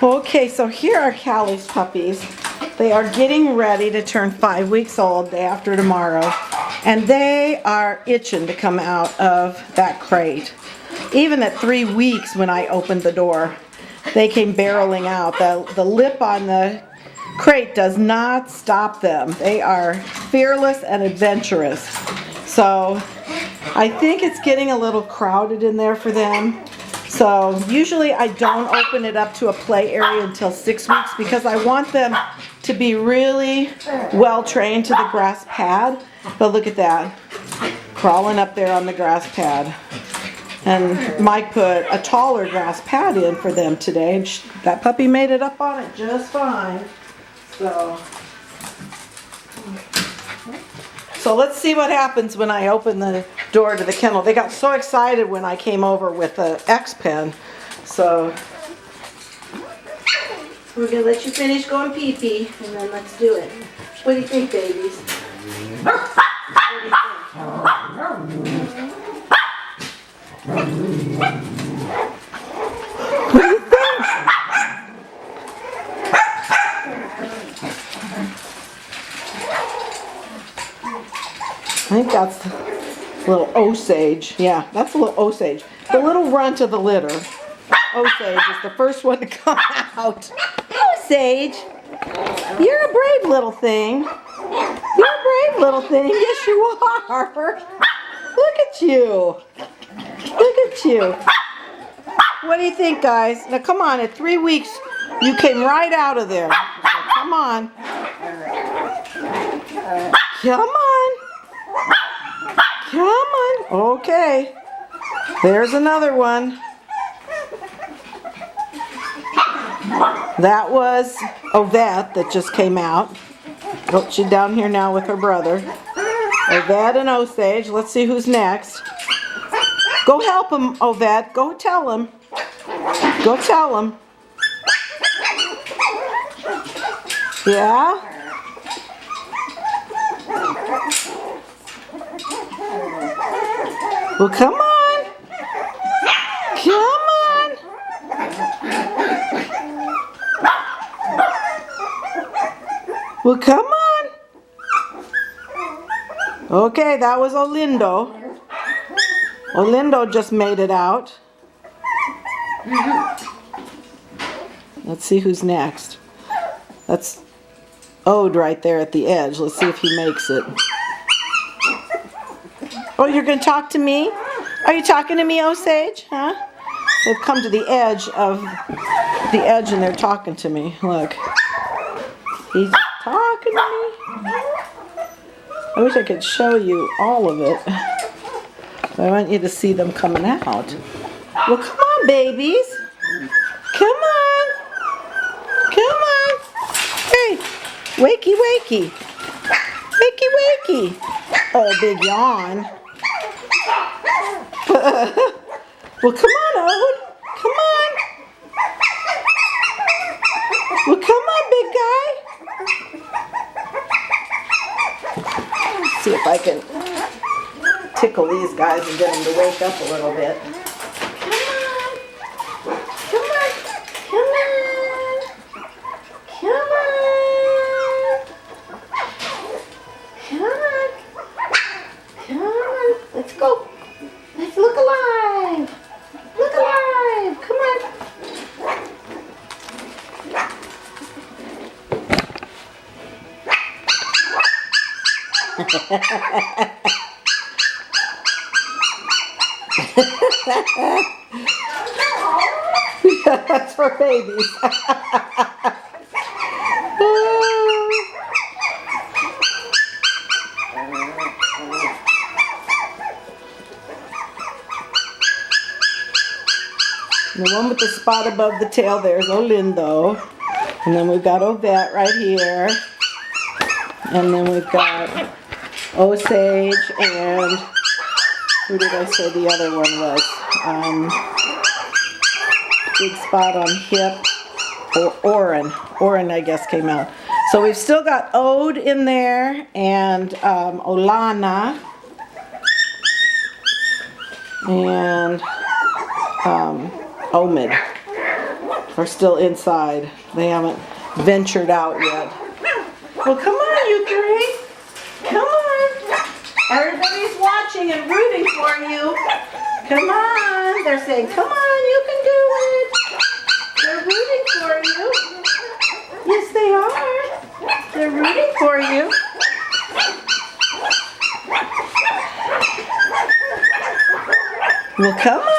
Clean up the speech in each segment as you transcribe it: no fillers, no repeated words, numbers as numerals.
Okay, so here are Kaley's puppies. They are getting ready to turn 5 weeks old day after tomorrow. And they are itching to come out of that crate. Even at 3 weeks when I opened the door, they came barreling out. The lip on the crate does not stop them. They are fearless and adventurous. So I think it's getting a little crowded in there for them. So usually I don't open it up to a play area until 6 weeks because I want them to be really well trained to the grass pad. But look at that, crawling up there on the grass pad. And Mike put a taller grass pad in for them today, and that puppy made it up on it just fine. So let's see what happens when I open the door to the kennel. They got so excited when I came over with the X-Pen. So we're going to let you finish going pee-pee, and then let's do it. What do you think, babies? What do you think? I think that's the little Osage. Yeah, that's a little Osage. The little runt of the litter. Osage is the first one to come out. Osage, you're a brave little thing. You're a brave little thing. Yes, you are. Look at you. Look at you. What do you think, guys? Now, come on. At 3 weeks, you came right out of there. So come on. Come on. Come on. Okay. There's another one. That was Ovette that just came out. Oh, she's down here now with her brother. Ovette and Osage. Let's see who's next. Go help him, Ovette. Go tell him. Go tell him. Yeah? Well, come on. Come on. Well, come on. Okay, that was Olindo. Olindo just made it out. Let's see who's next. That's Ode right there at the edge. Let's see if he makes it. Oh, you're going to talk to me? Are you talking to me, Osage? Huh? They've come to the edge and they're talking to me. Look. He's talking to me. I wish I could show you all of it. But I want you to see them coming out. Well, come on, babies. Come on. Come on. Hey, wakey, wakey. Wakey, wakey. Oh, big yawn. Well, come on, Ode. Come on. Well, come on, big guy. Let's see if I can tickle these guys and get them to wake up a little bit. Come on. Come on. Come on. Come on. Come on. Let's go. Let's look alive. Look alive. Come on. That's for babies. The one with the spot above the tail there is Olindo. And then we've got Ovette right here. And then we've got Osage and who did I say the other one was? Big spot on hip. Or Oren. Oren, I guess, came out. So we've still got Ode in there and Olana. And Omid. are still inside. They haven't ventured out yet. Well, come on, you three. Come on. Everybody's watching and rooting for you. Come on. They're saying, come on, you can do it. They're rooting for you. Yes, they are. They're rooting for you. Well, come on.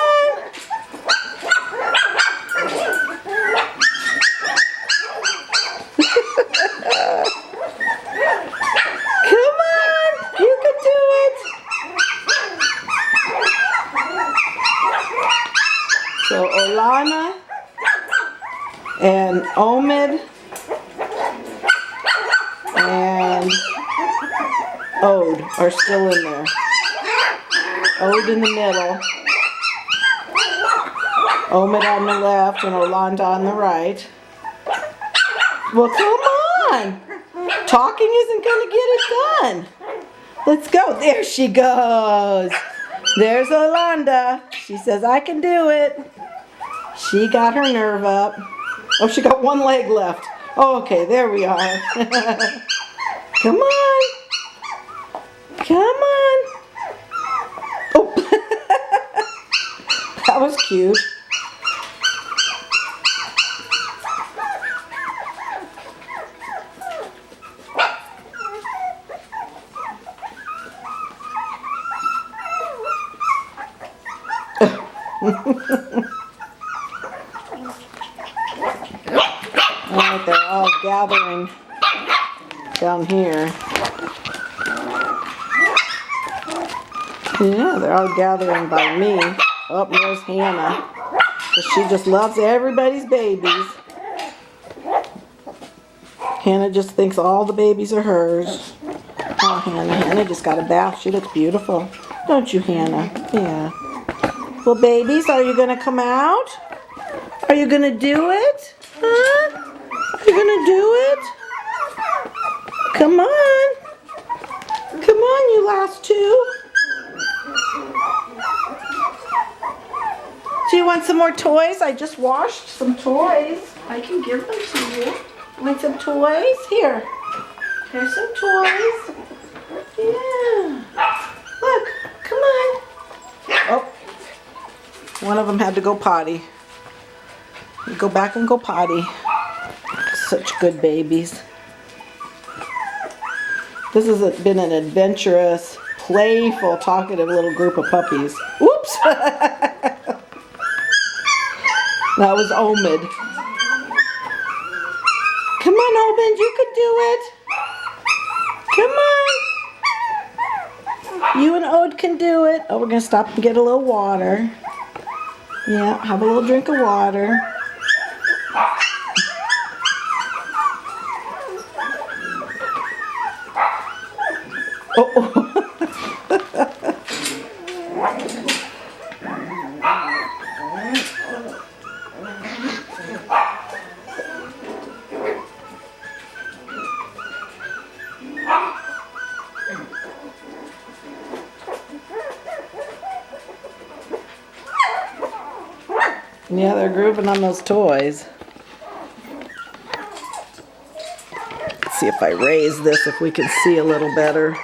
Come on. You can do it. So Olana and Omid and Ode are still in there. Ode in the middle. Omid on the left and Olanda on the right. Well, come on. Talking isn't going to get it done. Let's go. There she goes. There's Olanda. She says, I can do it. She got her nerve up. Oh, she got one leg left. Oh, okay, there we are. Come on. Come on. Oh, that was cute. Alright, they're all gathering down here. Yeah, they're all gathering by me. Oh, there's Hannah. Because she just loves everybody's babies. Hannah just thinks all the babies are hers. Oh, Hannah. Hannah just got a bath. She looks beautiful. Don't you, Hannah? Yeah. Well, babies, are you going to come out? Are you going to do it? Huh? Are you going to do it? Come on. Come on, you last two. Do you want some more toys? I just washed some toys. I can give them to you. Want some toys? Here. Here's some toys. Yeah. Look. Come on. Oh. One of them had to go potty. Go back and go potty. Such good babies. This has been an adventurous, playful, talkative little group of puppies. Whoops! That was Omid. Come on, Omid, you could do it. Come on. You and Ode can do it. Oh, we're going to stop and get a little water. Yeah, have a little drink of water. Oh. Yeah, they're grooving on those toys. Let's see if I raise this, if we can see a little better.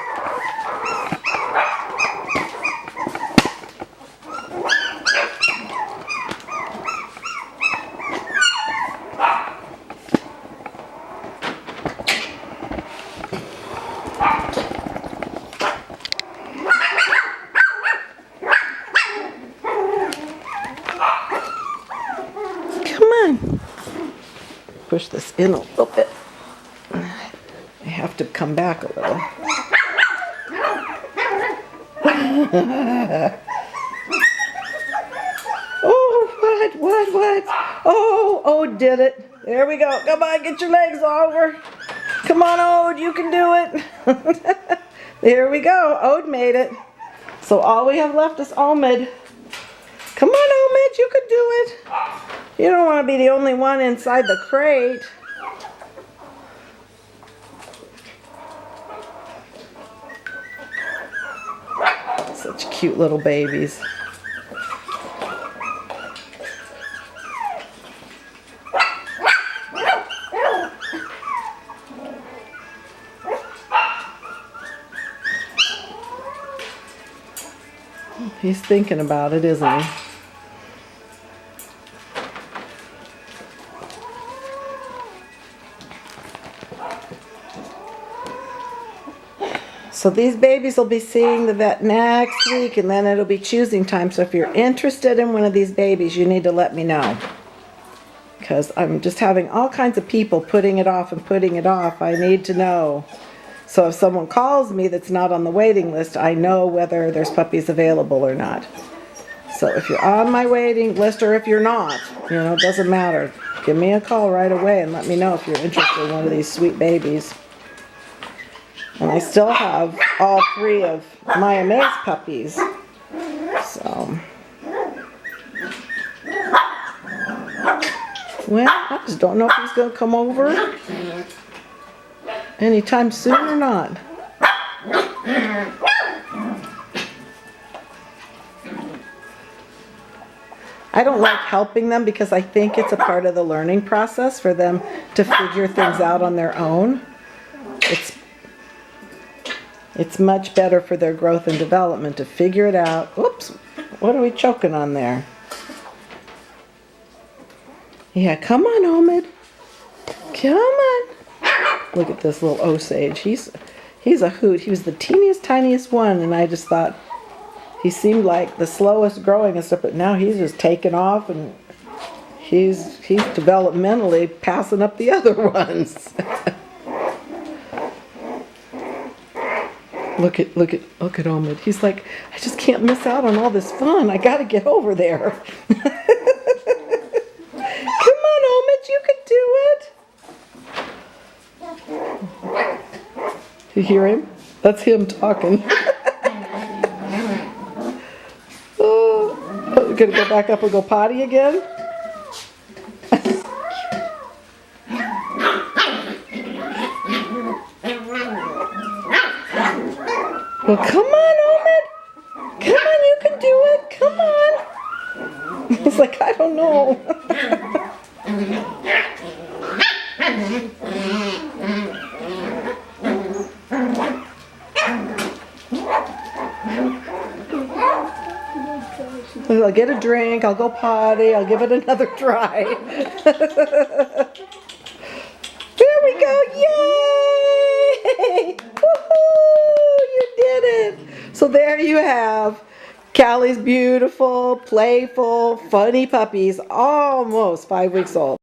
Push this in a little bit. I have to come back a little. Oh, what? Oh, did it. There we go. Come on, get your legs over. Come on, Ode, you can do it. There we go. Ode made it. So all we have left is Omid. Come on, Omid, you can do it. You don't want to be the only one inside the crate. Such cute little babies. He's thinking about it, isn't he? So these babies will be seeing the vet next week, and then it'll be choosing time. So if you're interested in one of these babies, you need to let me know. Because I'm just having all kinds of people putting it off and putting it off. I need to know. So if someone calls me that's not on the waiting list, I know whether there's puppies available or not. So if you're on my waiting list or if you're not, you know, it doesn't matter. Give me a call right away and let me know if you're interested in one of these sweet babies. And I still have all 3 of Maya May's puppies. So, well, I just don't know if he's going to come over anytime soon or not. I don't like helping them because I think it's a part of the learning process for them to figure things out on their own. It's much better for their growth and development to figure it out. Oops, what are we choking on there? Yeah, come on, Omid. Come on. Look at this little Osage. He's a hoot. He was the teeniest, tiniest one, and I just thought he seemed like the slowest growing and stuff, but now he's just taken off, and he's developmentally passing up the other ones. Look at Omid. He's like, I just can't miss out on all this fun. I got to get over there. Come on, Omid, you can do it. You hear him? That's him talking. Oh, gonna go back up and go potty again? Well, come on, Omid. Come on, you can do it. Come on. He's like, I don't know. I'll get a drink. I'll go potty. I'll give it another try. There we go. Yay! Woohoo! You did it. So there you have Kaley's beautiful, playful, funny puppies, almost 5 weeks old.